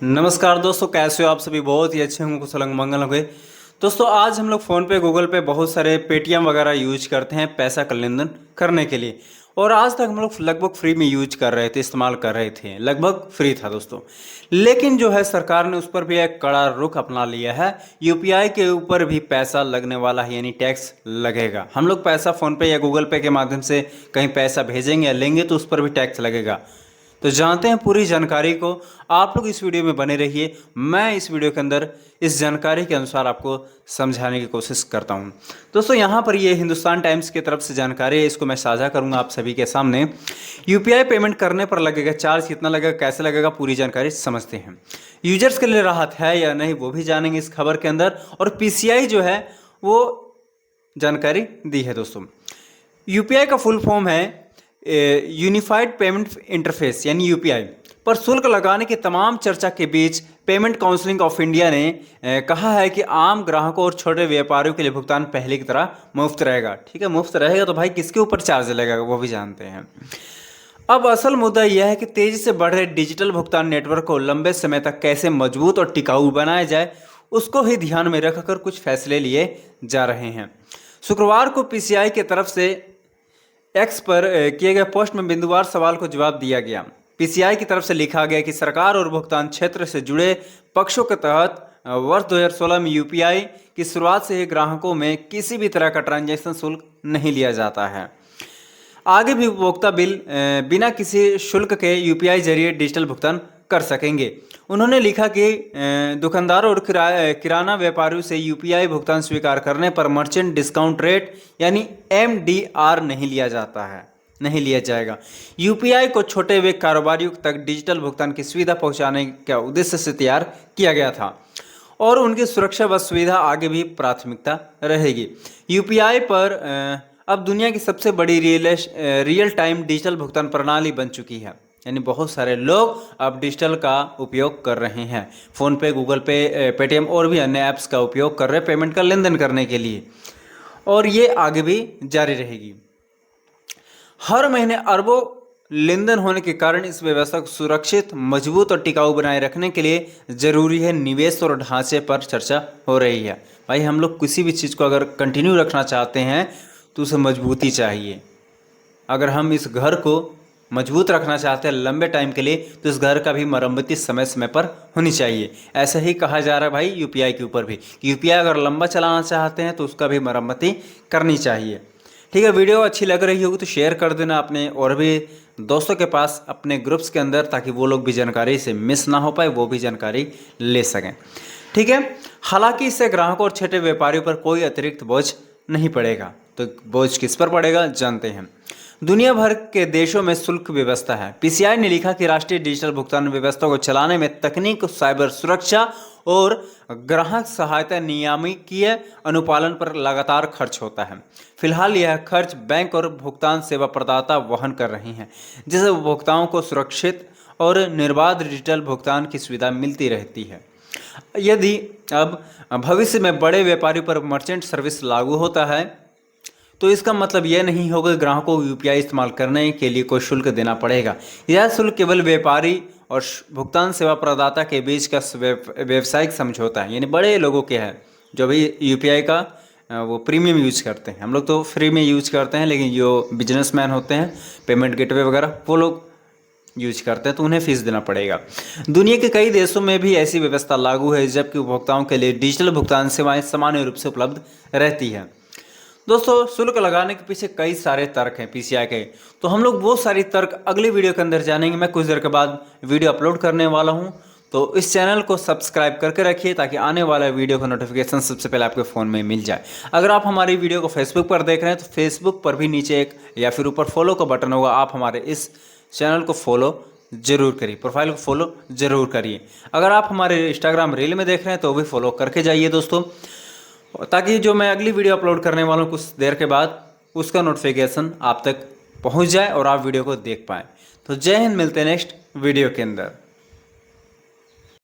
नमस्कार दोस्तों, कैसे हो आप सभी। बहुत ही अच्छे होंगे, कुशल मंगल होंगे। दोस्तों आज हम लोग फ़ोन पे, गूगल पे, बहुत सारे पेटीएम वगैरह यूज करते हैं पैसा का लेन देन करने के लिए। और आज तक हम लोग लगभग फ्री में यूज कर रहे थे, इस्तेमाल कर रहे थे, लगभग फ्री था दोस्तों। लेकिन जो है सरकार ने उस पर भी एक कड़ा रुख अपना लिया है। यूपीआई के ऊपर भी पैसा लगने वाला है, यानी टैक्स लगेगा। हम लोग पैसा फ़ोन पे या गूगल पे के माध्यम से कहीं पैसा भेजेंगे या लेंगे तो उस पर भी टैक्स लगेगा। तो जानते हैं पूरी जानकारी को। आप लोग इस वीडियो में बने रहिए। मैं इस वीडियो के अंदर इस जानकारी के अनुसार आपको समझाने की कोशिश करता हूं। दोस्तों यहाँ पर ये हिंदुस्तान टाइम्स की तरफ से जानकारी है, इसको मैं साझा करूंगा आप सभी के सामने। यूपीआई पेमेंट करने पर लगेगा चार्ज, कितना लगेगा, कैसे लगेगा, पूरी जानकारी समझते हैं। यूजर्स के लिए राहत है या नहीं वो भी जानेंगे इस खबर के अंदर। और पीसीआई जो है वो जानकारी दी है दोस्तों। यूपीआई का फुल फॉर्म है यूनिफाइड पेमेंट इंटरफेस यानी यूपीआई। पर शुल्क लगाने की तमाम चर्चा के बीच पेमेंट काउंसिल ऑफ इंडिया ने कहा है कि आम ग्राहकों और छोटे व्यापारियों के लिए भुगतान पहले की तरह मुफ्त रहेगा। ठीक है, मुफ्त रहेगा तो भाई किसके ऊपर चार्ज लगेगा वो भी जानते हैं। अब असल मुद्दा यह है कि तेजी से बढ़ रहे डिजिटल भुगतान नेटवर्क को लंबे समय तक कैसे मजबूत और टिकाऊ बनाया जाए, उसको ही ध्यान में रखकर कुछ फैसले लिए जा रहे हैं। शुक्रवार को पीसीआई की तरफ से एक्स पर किए गए पोस्ट में बिंदुवार सवाल को जवाब दिया गया। पीसीआई की तरफ से लिखा गया कि सरकार और भुगतान क्षेत्र से जुड़े पक्षों के तहत वर्ष 2016 में यूपीआई की शुरुआत से ही ग्राहकों में किसी भी तरह का ट्रांजैक्शन शुल्क नहीं लिया जाता है। आगे भी उपभोक्ता बिना किसी शुल्क के यूपीआई जरिए डिजिटल भुगतान कर सकेंगे। उन्होंने लिखा कि दुकानदारों और किराना व्यापारियों से यूपीआई भुगतान स्वीकार करने पर मर्चेंट डिस्काउंट रेट यानी एमडीआर नहीं लिया जाएगा। यूपीआई को छोटे वे कारोबारियों तक डिजिटल भुगतान की सुविधा पहुंचाने के उद्देश्य से तैयार किया गया था और उनकी सुरक्षा व सुविधा आगे भी प्राथमिकता रहेगी। यूपीआई पर अब दुनिया की सबसे बड़ी रियल टाइम डिजिटल भुगतान प्रणाली बन चुकी है, यानी बहुत सारे लोग अब डिजिटल का उपयोग कर रहे हैं। फ़ोन पे, गूगल पे, पेटीएम और भी अन्य ऐप्स का उपयोग कर रहे हैं पेमेंट का लेन देन करने के लिए, और ये आगे भी जारी रहेगी। हर महीने अरबों लेन देन होने के कारण इस व्यवस्था को सुरक्षित, मजबूत और टिकाऊ बनाए रखने के लिए ज़रूरी है निवेश और ढांचे पर चर्चा हो रही है। भाई हम लोग किसी भी चीज़ को अगर कंटिन्यू रखना चाहते हैं तो उसे मजबूती चाहिए। अगर हम इस घर को मजबूत रखना चाहते हैं लंबे टाइम के लिए तो इस घर का भी मरम्मती समय समय पर होनी चाहिए। ऐसा ही कहा जा रहा है भाई यूपीआई के ऊपर भी। यूपीआई अगर लंबा चलाना चाहते हैं तो उसका भी मरम्मती करनी चाहिए। ठीक है, वीडियो अच्छी लग रही होगी तो शेयर कर देना अपने और भी दोस्तों के पास अपने ग्रुप्स के अंदर, ताकि वो लोग भी जानकारी से मिस ना हो पाए, वो भी जानकारी ले सकें। ठीक है, हालांकि इससे ग्राहकों और छोटे व्यापारियों पर कोई अतिरिक्त बोझ नहीं पड़ेगा। तो बोझ किस पर पड़ेगा जानते हैं। दुनिया भर के देशों में शुल्क व्यवस्था है। पीसीआई ने लिखा कि राष्ट्रीय डिजिटल भुगतान व्यवस्था को चलाने में तकनीक, साइबर सुरक्षा और ग्राहक सहायता नियामकीय अनुपालन पर लगातार खर्च होता है। फिलहाल यह खर्च बैंक और भुगतान सेवा प्रदाता वहन कर रहे हैं, जिससे उपभोक्ताओं को सुरक्षित और निर्बाध डिजिटल भुगतान की सुविधा मिलती रहती है। यदि अब भविष्य में बड़े व्यापारियों पर मर्चेंट सर्विस लागू होता है तो इसका मतलब यह नहीं होगा कि ग्राहकों को यूपीआई इस्तेमाल करने के लिए कोई शुल्क देना पड़ेगा। यह शुल्क केवल व्यापारी और भुगतान सेवा प्रदाता के बीच का व्यावसायिक समझौता है, यानी बड़े लोगों के है जो भी यूपीआई का वो प्रीमियम यूज करते हैं। हम लोग तो फ्री में यूज करते हैं, लेकिन जो बिजनेसमैन होते हैं, पेमेंट गेटवे वगैरह, वो लोग यूज करते हैं तो उन्हें फीस देना पड़ेगा। दुनिया के कई देशों में भी ऐसी व्यवस्था लागू है, जबकि उपभोक्ताओं के लिए डिजिटल भुगतान सेवाएं सामान्य रूप से उपलब्ध रहती है। दोस्तों शुल्क लगाने के पीछे कई सारे तर्क हैं पीसीआई के, तो हम लोग वो सारी तर्क अगली वीडियो के अंदर जानेंगे। मैं कुछ देर के बाद वीडियो अपलोड करने वाला हूं, तो इस चैनल को सब्सक्राइब करके रखिए ताकि आने वाला वीडियो का नोटिफिकेशन सबसे पहले आपके फ़ोन में मिल जाए। अगर आप हमारी वीडियो को फेसबुक पर देख रहे हैं तो फेसबुक पर भी नीचे एक या फिर ऊपर फॉलो का बटन होगा, आप हमारे इस चैनल को फॉलो जरूर करिए, प्रोफाइल को फॉलो जरूर करिए। अगर आप हमारे इंस्टाग्राम रील में देख रहे हैं तो भी फॉलो करके जाइए दोस्तों, ताकि जो मैं अगली वीडियो अपलोड करने वाला हूँ कुछ देर के बाद उसका नोटिफिकेशन आप तक पहुँच जाए और आप वीडियो को देख पाएँ। तो जय हिंद, मिलते हैं नेक्स्ट वीडियो के अंदर।